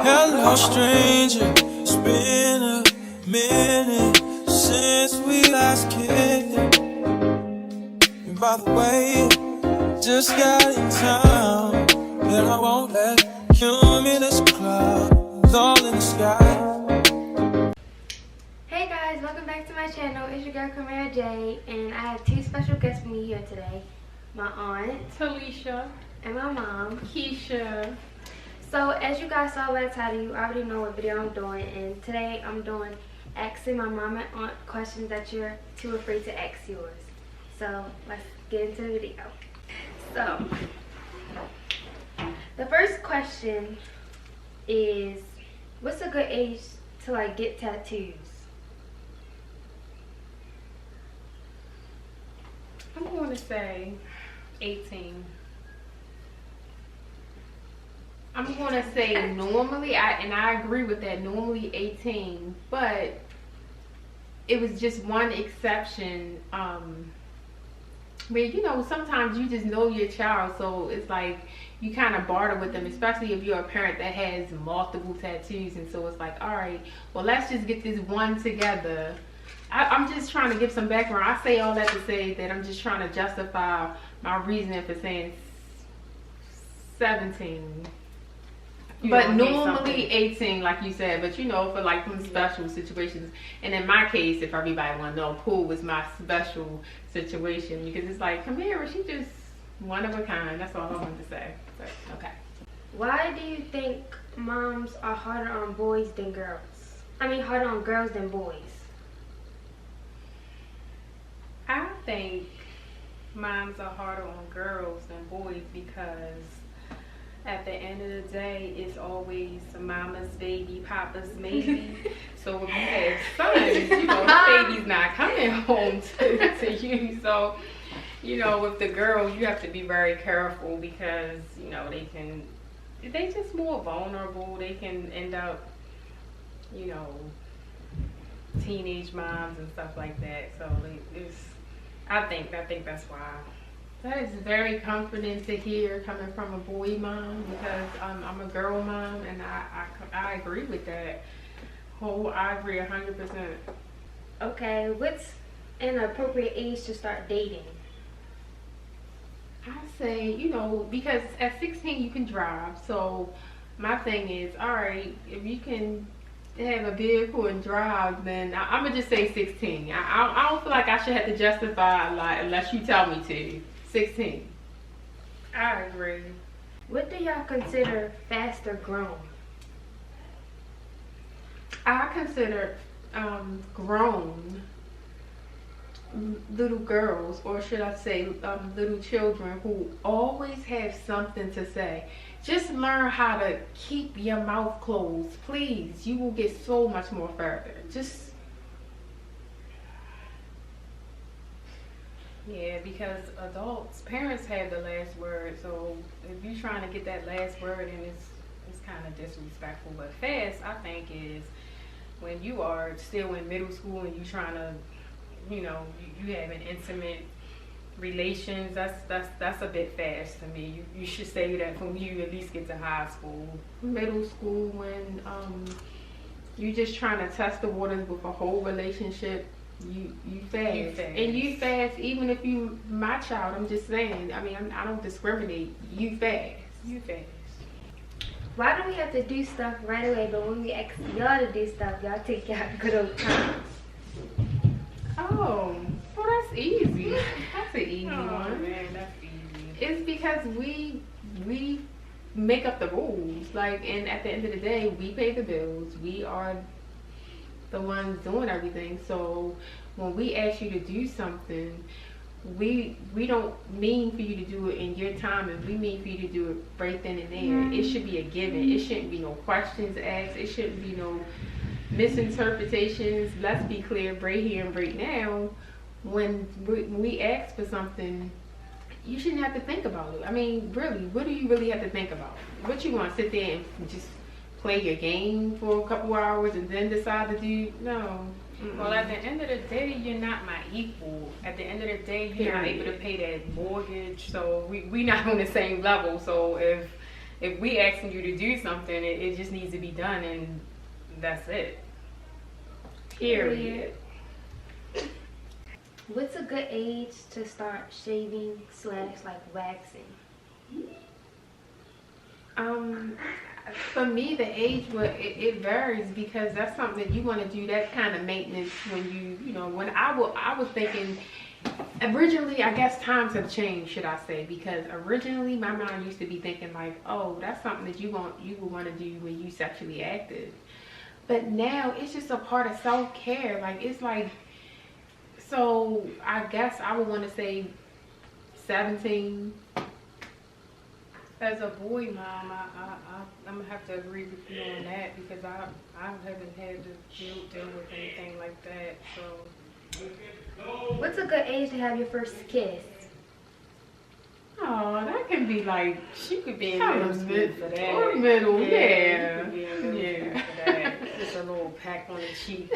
Hello, stranger. It's been a minute since we last kicked it. And by the way, just got in town, and I won't let cumulus clouds all in the sky. Hey guys, welcome back to my channel. It's your girl kxmiraa J, and I have two special guests with me here today. My aunt, Talisha, and my mom, Keisha. So as you guys saw by the title, you already know what video I'm doing, and today I'm doing asking my mom and aunt questions that you're too afraid to ask yours. So let's get into the video. So the first question is, what's a good age to like get tattoos? I'm going to say 18. I'm going to say normally, I agree with that, normally 18, but it was just one exception where, you know, sometimes you just know your child, so it's like you kind of barter with them, especially if you're a parent that has multiple tattoos, and so it's like, all right, well, let's just get this one together. I'm just trying to give some background. I say all that to say that I'm just trying to justify my reasoning for saying 17. But normally 18, like you said, but you know, for like some special situations. And in my case, if everybody want to know, pool was my special situation, because it's like, kxmiraa, she just one of a kind. That's all I wanted to say. So, okay. Why do you think moms are harder on boys than girls? I mean, harder on girls than boys. I think moms are harder on girls than boys because at the end of the day, it's always mama's baby, papa's maybe. So if you have sons, you know, the baby's not coming home to you. So, you know, with the girls, you have to be very careful because, you know, they just more vulnerable. They can end up, you know, teenage moms and stuff like that. So I think that's why. That is very comforting to hear coming from a boy mom, because I'm a girl mom, and I agree with that. I agree 100%. Okay, what's an appropriate age to start dating? I say, you know, because at 16 you can drive. So my thing is, all right, if you can have a vehicle and drive, then I'm gonna just say 16. I don't feel like I should have to justify a lot unless you tell me to. 16. I agree. What do y'all consider fast or grown? I consider grown little girls, or should I say little children, who always have something to say. Just learn how to keep your mouth closed, please. You will get so much more further. Yeah, because parents have the last word, so if you're trying to get that last word in, it's kind of disrespectful. But fast, I think, is when you are still in middle school and you're trying to, you know, you having intimate relations. That's a bit fast to me. You should say that when you at least get to high school. Middle school, when you just trying to test the waters with a whole relationship. You fast. And you fast even if you my child. I'm just saying, I mean, I don't discriminate. You fast. Why do we have to do stuff right away, but when we ask y'all to do stuff, y'all take y'all good old time? Oh, well, that's easy. That's an easy one. Man, that's easy. It's because we make up the rules, like, and at the end of the day, we pay the bills. We are the ones doing everything. So when we ask you to do something, we don't mean for you to do it in your time, and we mean for you to do it right then and there. It should be a given. It shouldn't be no questions asked. It shouldn't be no misinterpretations. Let's be clear right here and right now. When we ask for something, you shouldn't have to think about it. I mean, really, what do you really have to think about? What, you want to sit there and just play your game for a couple hours and then decide to do? No. Well, at the end of the day, you're not my equal. At the end of the day, you're not able to pay that mortgage, so we not on the same level. So if if we asking you to do something, it just needs to be done, and that's it. Period. What's a good age to start shaving / like waxing? For me, the age, it varies, because that's something that you want to do, that kind of maintenance when you know, when I was thinking, originally, I guess times have changed, should I say, because originally my mind used to be thinking like, oh, that's something that you would want to do when you sexually active. But now it's just a part of self-care. Like, it's like, so I guess I would want to say 17. As a boy mom, I'm gonna have to agree with you on that, because I haven't had to deal with anything like that. So, What's a good age to have your first kiss? Oh, that can be like, she could be in kind middle of school mid for that. or middle, She yeah. could be in middle school for that. Just a little pack on the cheek.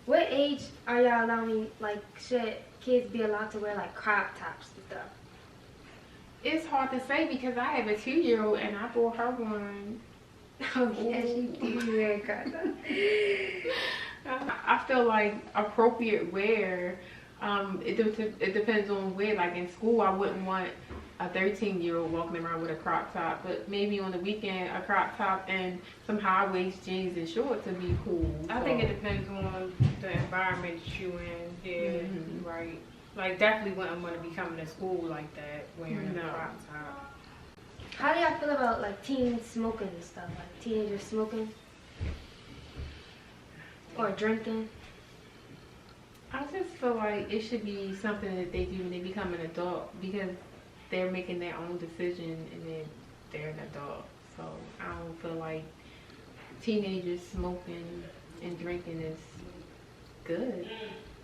What age are y'all allowing, like, should kids be allowed to wear like crop tops and stuff? It's hard to say, because I have a 2-year-old and I bought her one. Oh yes, you do wear crop tops. I feel like appropriate wear, it depends on where. Like in school, I wouldn't want a 13-year-old walking around with a crop top, but maybe on the weekend, a crop top and some high-waist jeans and shorts would be cool. I think it depends on the environment you in. Yeah, right. Like, definitely wouldn't want to be coming to school like that, wearing a crop top. How do y'all feel about like teens smoking and stuff? Like teenagers smoking or drinking? I just feel like it should be something that they do when they become an adult, because they're making their own decision and then they're an adult. So I don't feel like teenagers smoking and drinking is good.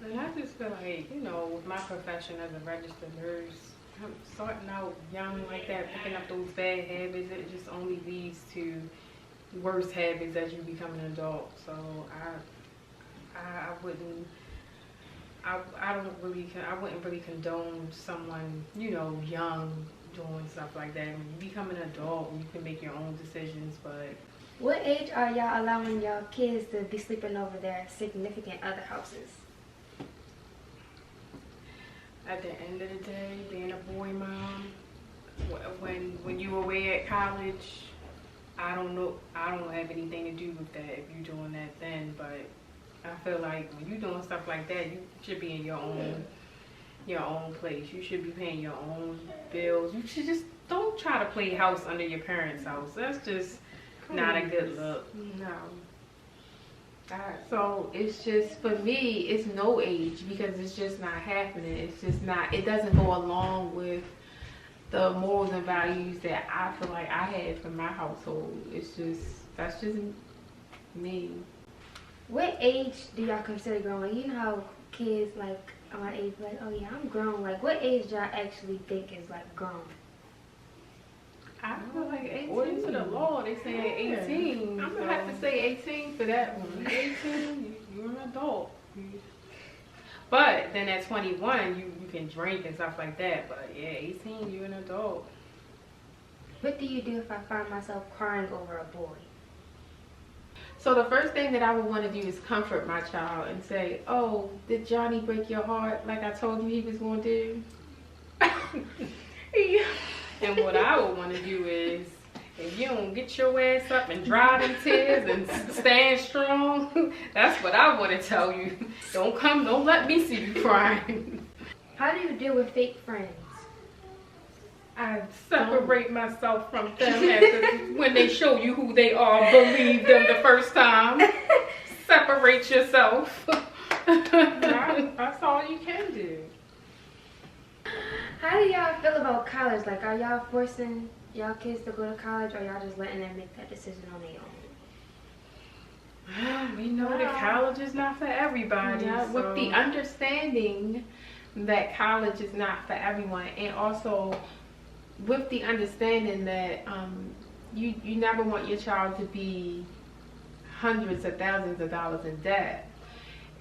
And I just feel like, you know, with my profession as a registered nurse, I'm starting out young like that, picking up those bad habits, it just only leads to worse habits as you become an adult. So I wouldn't really condone someone, you know, young doing stuff like that. When you become an adult, you can make your own decisions, but What age are y'all allowing y'all kids to be sleeping over their significant other houses? at the end of the day, being a boy mom, when you away at college, I don't have anything to do with that if you're doing that then, but I feel like when you're doing stuff like that, you should be in your own place. You should be paying your own bills. You should just don't try to play house under your parents' house. That's just not a good look. No. So it's just, for me, it's no age, because it's just not happening. It's just not, it doesn't go along with the morals and values that I feel like I had from my household. It's just, that's just me. What age do y'all consider grown? Like, you know how kids like our age like, oh yeah, I'm grown. Like, what age do y'all actually think is like grown? I feel like 18. According to the law, they say 18. I'm gonna have to say 18 for that one. 18, you're an adult. But then at 21, you can drink and stuff like that. But yeah, 18, you're an adult. What do you do if I find myself crying over a boy? So the first thing that I would want to do is comfort my child and say, oh, did Johnny break your heart like I told you he was going to do? Yeah. And what I would want to do is, if you don't get your ass up and dry them tears and stand strong, that's what I want to tell you. Don't let me see you crying. How do you deal with fake friends? I separate myself from them when they show you who they are. Believe them the first time. Separate yourself. That's all you can do. How do y'all feel about college? Like, are y'all forcing y'all kids to go to college, or y'all just letting them make that decision on their own? We know that college is not for everybody. Yeah, so. with the understanding that college is not for everyone, and also with the understanding that you never want your child to be hundreds of thousands of dollars in debt.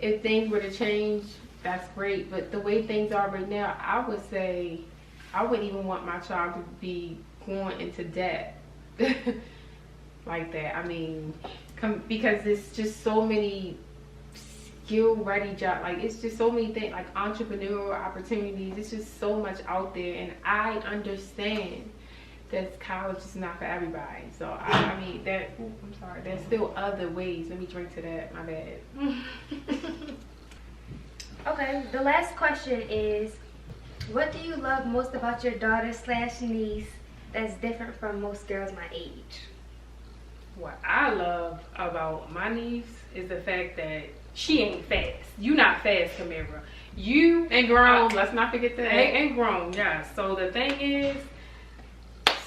If things were to change, that's great, but the way things are right now, I I wouldn't even want my child to be going into debt like that. I mean, because it's just so many skill-ready jobs. Like, it's just so many things, like entrepreneurial opportunities. It's just so much out there, and I understand that college is not for everybody. So I mean that. Ooh, I'm sorry. There's still other ways. Let me drink to that. My bad. Okay, the last question is, what do you love most about your daughter / niece that's different from most girls my age? What I love about my niece is the fact that she ain't fast. You not fast, Kxmiraa. You And grown. Let's not forget that. and grown, yes. So the thing is,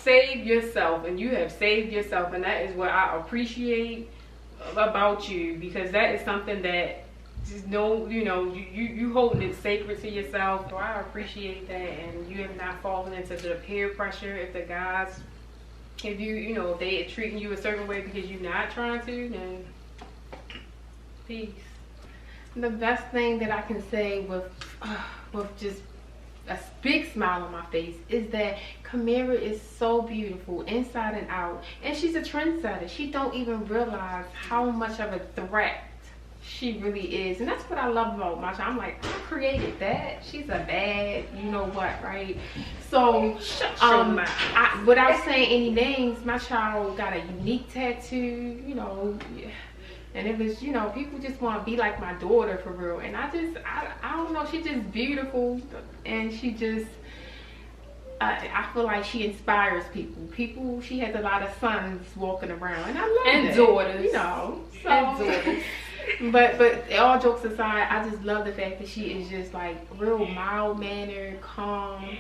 save yourself, and you have saved yourself, and that is what I appreciate about you, because that is something that just you holding it sacred to yourself. So I appreciate that, and you have not fallen into the peer pressure. If the guys, if if they are treating you a certain way because you're not trying to, then peace. The best thing that I can say with just a big smile on my face is that Kxmiraa is so beautiful inside and out, and she's a trendsetter. She don't even realize how much of a threat she really is, and that's what I love about my child. I'm like, I created that. She's a bad, you know what, right? So, without saying any names, my child got a unique tattoo, and it was, people just want to be like my daughter for real. And I don't know, she's just beautiful, and she just, I feel like she inspires people. She has a lot of sons walking around, and I love that. Daughters. So, And daughters. But all jokes aside, I just love the fact that she is just like real mild-mannered, calm.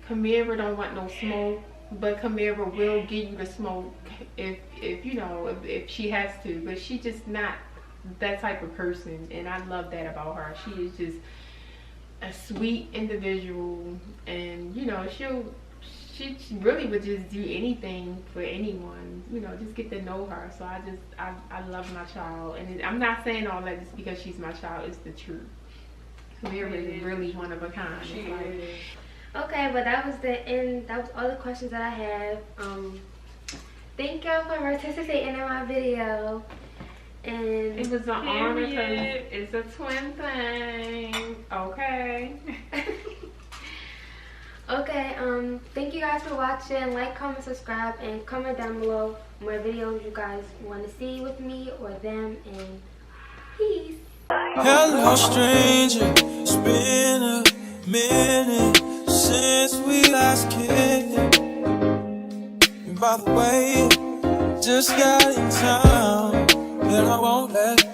Kxmiraa don't want no smoke, but Kxmiraa will give you the smoke if she has to. But she just not that type of person, and I love that about her. She is just a sweet individual, and she really would just do anything for anyone, just get to know her. So I love my child, and I'm not saying all that just because she's my child. It's the truth. Kxmiraa is really one of a kind. She is. Okay, but that was the end. That was all the questions that I have. Thank y'all for participating in my video. And it was an honor because it's a twin thing. Okay. Okay, thank you guys for watching. Like, comment, subscribe, and comment down below more videos you guys want to see with me or them, and peace. Hello, stranger. It's been a minute since we last kicked. And by the way, just got in town, and I won't let